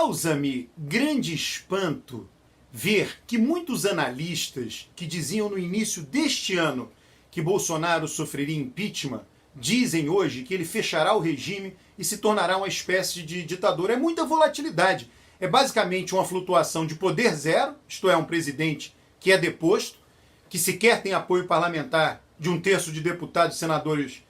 Causa-me grande espanto ver que muitos analistas que diziam no início deste ano que Bolsonaro sofreria impeachment, dizem hoje que ele fechará o regime e se tornará uma espécie de ditador. É muita volatilidade. É basicamente uma flutuação de poder zero, isto é, um presidente que é deposto, que sequer tem apoio parlamentar de 1/3 de deputados e senadores,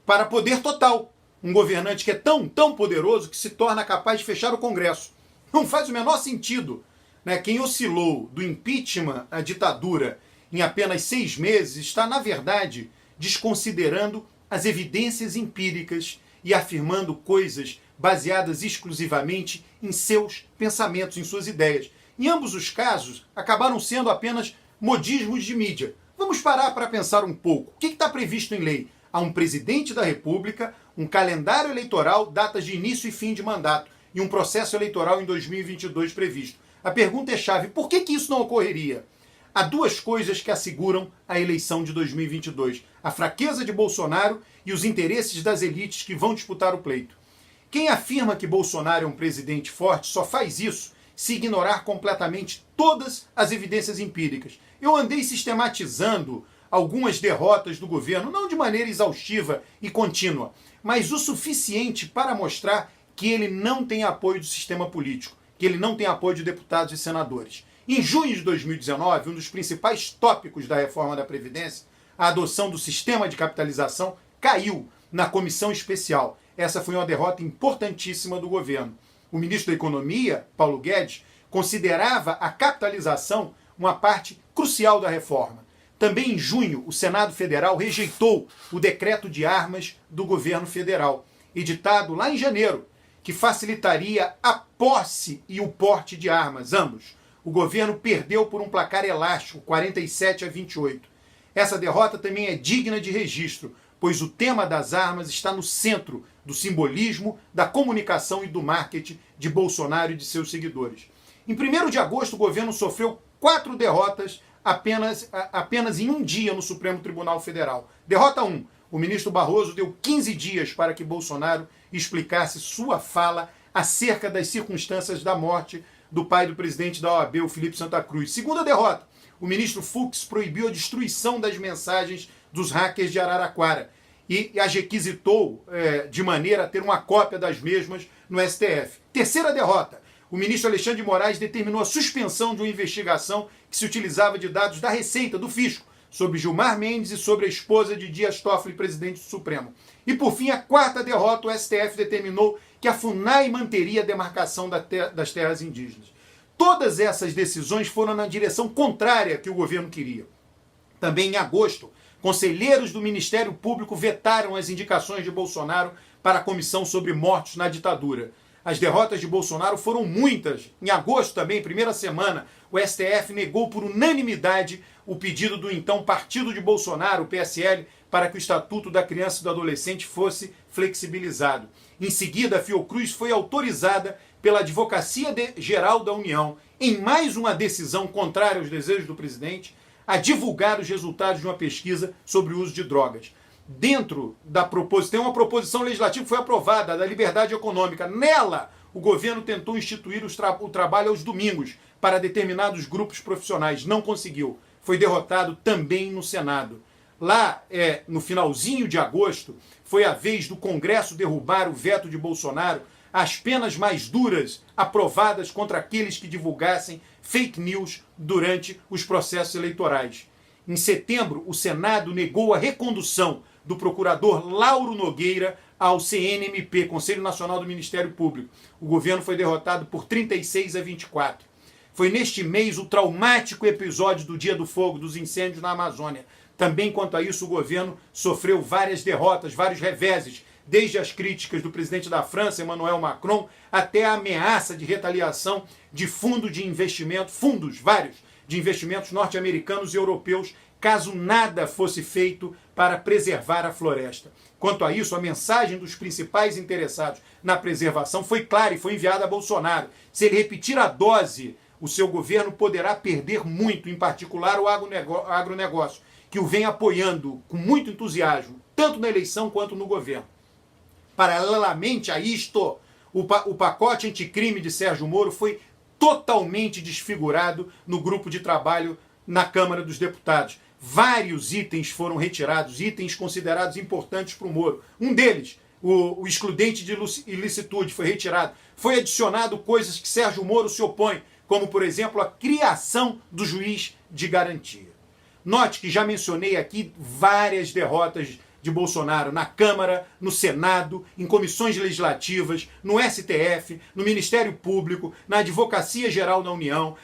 para poder total. Um governante que é tão poderoso que se torna capaz de fechar o Congresso. Não faz o menor sentido. Né? Quem oscilou do impeachment à ditadura em apenas 6 meses está, na verdade, desconsiderando as evidências empíricas e afirmando coisas baseadas exclusivamente em seus pensamentos, em suas ideias. Em ambos os casos, acabaram sendo apenas modismos de mídia. Vamos parar para pensar um pouco. O que está previsto em lei? Há um presidente da República, um calendário eleitoral, datas de início e fim de mandato, e um processo eleitoral em 2022 previsto. A pergunta é chave: por que isso não ocorreria? Há duas coisas que asseguram a eleição de 2022. A fraqueza de Bolsonaro e os interesses das elites que vão disputar o pleito. Quem afirma que Bolsonaro é um presidente forte só faz isso se ignorar completamente todas as evidências empíricas. Eu andei sistematizando algumas derrotas do governo, não de maneira exaustiva e contínua, mas o suficiente para mostrar que ele não tem apoio do sistema político, que ele não tem apoio de deputados e senadores. Em junho de 2019, um dos principais tópicos da reforma da Previdência, a adoção do sistema de capitalização, caiu na comissão especial. Essa foi uma derrota importantíssima do governo. O ministro da Economia, Paulo Guedes, considerava a capitalização uma parte crucial da reforma. Também em junho, o Senado Federal rejeitou o decreto de armas do governo federal, editado lá em janeiro, que facilitaria a posse e o porte de armas, ambos. O governo perdeu por um placar elástico, 47-28. Essa derrota também é digna de registro, pois o tema das armas está no centro do simbolismo, da comunicação e do marketing de Bolsonaro e de seus seguidores. Em 1º de agosto, o governo sofreu 4 derrotas apenas em um dia no Supremo Tribunal Federal. Derrota 1. O ministro Barroso deu 15 dias para que Bolsonaro explicasse sua fala acerca das circunstâncias da morte do pai do presidente da OAB, o Felipe Santa Cruz. Segunda derrota. O ministro Fux proibiu a destruição das mensagens dos hackers de Araraquara e as requisitou de maneira a ter uma cópia das mesmas no STF. Terceira derrota. O ministro Alexandre de Moraes determinou a suspensão de uma investigação que se utilizava de dados da Receita, do Fisco, sobre Gilmar Mendes e sobre a esposa de Dias Toffoli, presidente do Supremo. E por fim, a quarta derrota, o STF determinou que a FUNAI manteria a demarcação das terras indígenas. Todas essas decisões foram na direção contrária que o governo queria. Também em agosto, conselheiros do Ministério Público vetaram as indicações de Bolsonaro para a comissão sobre mortos na ditadura. As derrotas de Bolsonaro foram muitas. Em agosto também, primeira semana, o STF negou por unanimidade o pedido do então partido de Bolsonaro, o PSL, para que o Estatuto da Criança e do Adolescente fosse flexibilizado. Em seguida, a Fiocruz foi autorizada pela Advocacia Geral da União, em mais uma decisão contrária aos desejos do presidente, a divulgar os resultados de uma pesquisa sobre o uso de drogas. Dentro da proposição, tem uma proposição legislativa que foi aprovada, da liberdade econômica. Nela, o governo tentou instituir o trabalho aos domingos para determinados grupos profissionais. Não conseguiu. Foi derrotado também no Senado. Lá, no finalzinho de agosto, foi a vez do Congresso derrubar o veto de Bolsonaro às penas mais duras aprovadas contra aqueles que divulgassem fake news durante os processos eleitorais. Em setembro, o Senado negou a recondução do procurador Lauro Nogueira ao CNMP, Conselho Nacional do Ministério Público. O governo foi derrotado por 36-24. Foi neste mês o traumático episódio do Dia do Fogo, dos incêndios na Amazônia. Também quanto a isso, o governo sofreu várias derrotas, vários reveses, desde as críticas do presidente da França, Emmanuel Macron, até a ameaça de retaliação de fundos vários, de investimentos norte-americanos e europeus, caso nada fosse feito para preservar a floresta. Quanto a isso, a mensagem dos principais interessados na preservação foi clara e foi enviada a Bolsonaro. Se ele repetir a dose, o seu governo poderá perder muito, em particular o agronegócio, que o vem apoiando com muito entusiasmo, tanto na eleição quanto no governo. Paralelamente a isto, O pacote anticrime de Sérgio Moro foi totalmente desfigurado no grupo de trabalho na Câmara dos Deputados. Vários itens foram retirados, itens considerados importantes para o Moro. Um deles, o excludente de ilicitude, foi retirado. Foi adicionado coisas que Sérgio Moro se opõe, como, por exemplo, a criação do juiz de garantia. Note que já mencionei aqui várias derrotas de Bolsonaro na Câmara, no Senado, em comissões legislativas, no STF, no Ministério Público, na Advocacia Geral da União,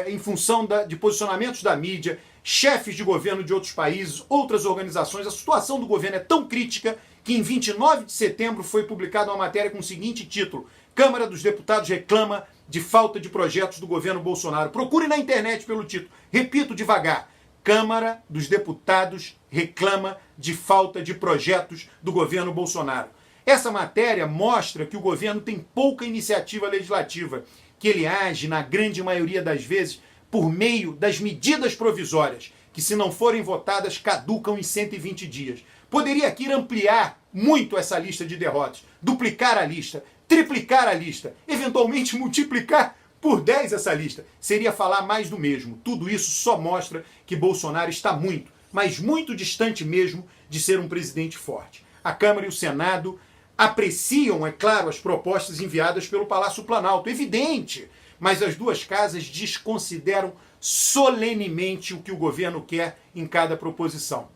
em função de posicionamentos da mídia, chefes de governo de outros países, outras organizações. A situação do governo é tão crítica que em 29 de setembro foi publicada uma matéria com o seguinte título: Câmara dos Deputados reclama de falta de projetos do governo Bolsonaro. Procure na internet pelo título. Repito devagar. Câmara dos Deputados reclama de falta de projetos do governo Bolsonaro. Essa matéria mostra que o governo tem pouca iniciativa legislativa, que ele age, na grande maioria das vezes, por meio das medidas provisórias, que, se não forem votadas, caducam em 120 dias. Poderia aqui ampliar muito essa lista de derrotas, duplicar a lista, triplicar a lista, eventualmente multiplicar por 10 essa lista. Seria falar mais do mesmo. Tudo isso só mostra que Bolsonaro está muito, mas muito distante mesmo de ser um presidente forte. A Câmara e o Senado apreciam, é claro, as propostas enviadas pelo Palácio Planalto, evidente, mas as duas casas desconsideram solenemente o que o governo quer em cada proposição.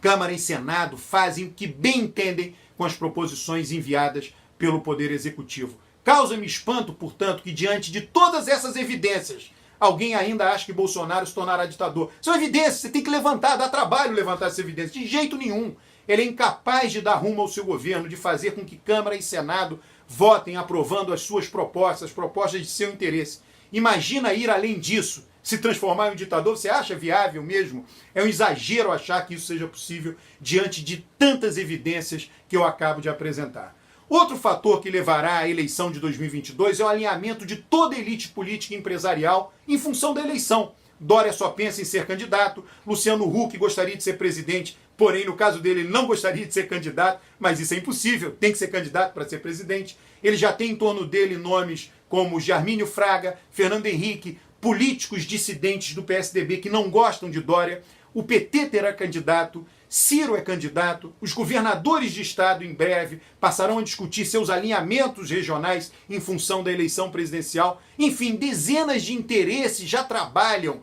Câmara e Senado fazem o que bem entendem com as proposições enviadas pelo Poder Executivo. Causa-me espanto, portanto, que diante de todas essas evidências, alguém ainda acha que Bolsonaro se tornará ditador. São evidências, você tem que levantar, dá trabalho levantar essas evidências. De jeito nenhum. Ele é incapaz de dar rumo ao seu governo, de fazer com que Câmara e Senado votem aprovando as suas propostas, as propostas de seu interesse. Imagina ir além disso, se transformar em um ditador. Você acha viável mesmo? É um exagero achar que isso seja possível diante de tantas evidências que eu acabo de apresentar. Outro fator que levará à eleição de 2022 é o alinhamento de toda a elite política e empresarial em função da eleição. Dória só pensa em ser candidato, Luciano Huck gostaria de ser presidente, porém, no caso dele, ele não gostaria de ser candidato, mas isso é impossível, tem que ser candidato para ser presidente. Ele já tem em torno dele nomes como Jarmínio Fraga, Fernando Henrique, políticos dissidentes do PSDB que não gostam de Dória. O PT terá candidato, Ciro é candidato, os governadores de estado em breve passarão a discutir seus alinhamentos regionais em função da eleição presidencial. Enfim, dezenas de interesses já trabalham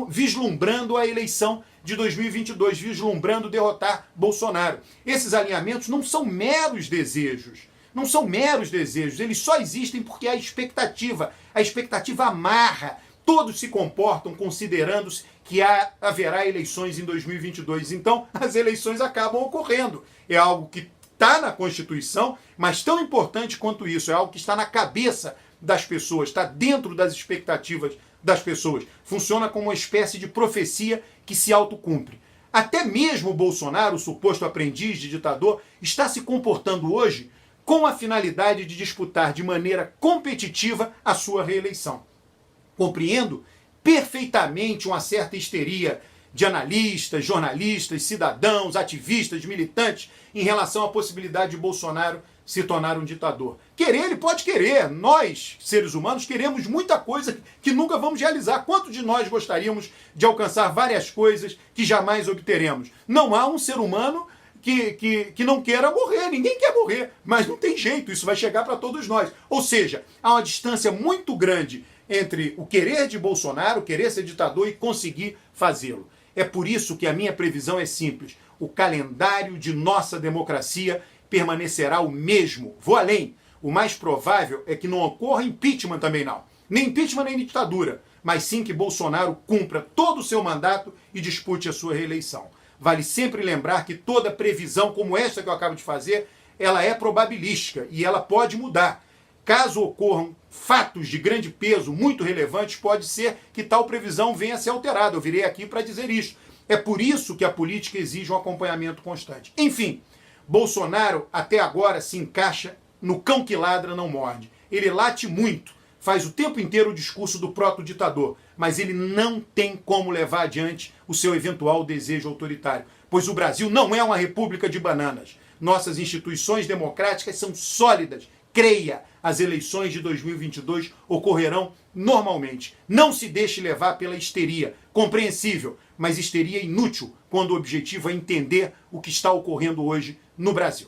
vislumbrando a eleição de 2022, vislumbrando derrotar Bolsonaro. Esses alinhamentos não são meros desejos. Não são meros desejos, eles só existem porque a expectativa amarra. Todos se comportam considerando-se que haverá eleições em 2022. Então, as eleições acabam ocorrendo. É algo que está na Constituição, mas tão importante quanto isso, é algo que está na cabeça das pessoas, está dentro das expectativas das pessoas. Funciona como uma espécie de profecia que se autocumpre. Até mesmo o Bolsonaro, o suposto aprendiz de ditador, está se comportando hoje com a finalidade de disputar de maneira competitiva a sua reeleição. Compreendo perfeitamente uma certa histeria de analistas, jornalistas, cidadãos, ativistas, militantes em relação à possibilidade de Bolsonaro se tornar um ditador. Querer, ele pode querer. Nós, seres humanos, queremos muita coisa que nunca vamos realizar. Quantos de nós gostaríamos de alcançar várias coisas que jamais obteremos? Não há um ser humano que não queira morrer. Ninguém quer morrer, mas não tem jeito, isso vai chegar para todos nós. Ou seja, há uma distância muito grande entre o querer de Bolsonaro, querer ser ditador e conseguir fazê-lo. É por isso que a minha previsão é simples. O calendário de nossa democracia permanecerá o mesmo. Vou além. O mais provável é que não ocorra impeachment também não. Nem impeachment nem ditadura. Mas sim que Bolsonaro cumpra todo o seu mandato e dispute a sua reeleição. Vale sempre lembrar que toda previsão como esta que eu acabo de fazer, ela é probabilística e ela pode mudar. Caso ocorram fatos de grande peso, muito relevantes, pode ser que tal previsão venha a ser alterada. Eu virei aqui para dizer isso. É por isso que a política exige um acompanhamento constante. Enfim, Bolsonaro até agora se encaixa no cão que ladra não morde. Ele late muito, faz o tempo inteiro o discurso do proto-ditador, mas ele não tem como levar adiante o seu eventual desejo autoritário, pois o Brasil não é uma república de bananas. Nossas instituições democráticas são sólidas, creia, as eleições de 2022 ocorrerão normalmente. Não se deixe levar pela histeria, compreensível, mas histeria inútil quando o objetivo é entender o que está ocorrendo hoje no Brasil.